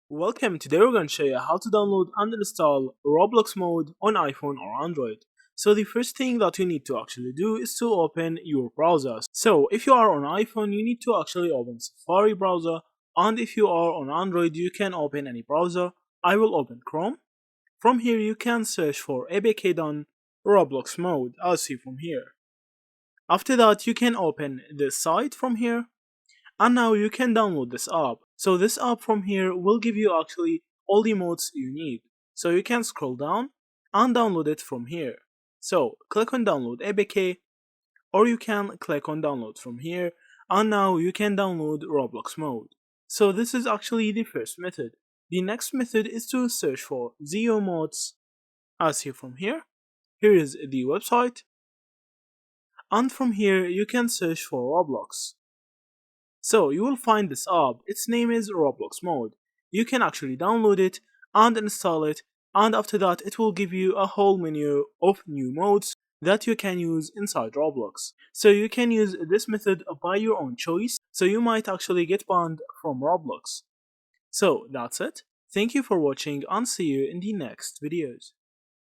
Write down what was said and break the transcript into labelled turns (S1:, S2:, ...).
S1: Welcome, today we're going to show you how to download and install Roblox mode on iPhone or Android. So the first thing that you need to actually do is to open your browser. So if you are on iPhone, you need to actually open Safari browser, and if you are on Android, you can open any browser. I will open Chrome. From here you can search for apk Roblox mode as see from here. After that you can open this site from here, and now you can download this app. So this app from here will give you actually all the modes you need. So you can scroll down and download it from here. So click on download APK, or you can click on download from here, and now you can download Roblox mode. So this is actually the first method. The next method is to search for Zio modes as here from here. Here is the website, and from here you can search for Roblox. So you will find this app, its name is Roblox mode. You can actually download it and install it, and after that it will give you a whole menu of new modes that you can use inside Roblox. So you can use this method by your own choice, so you might actually get banned from Roblox. So that's it. Thank you for watching and see you in the next videos.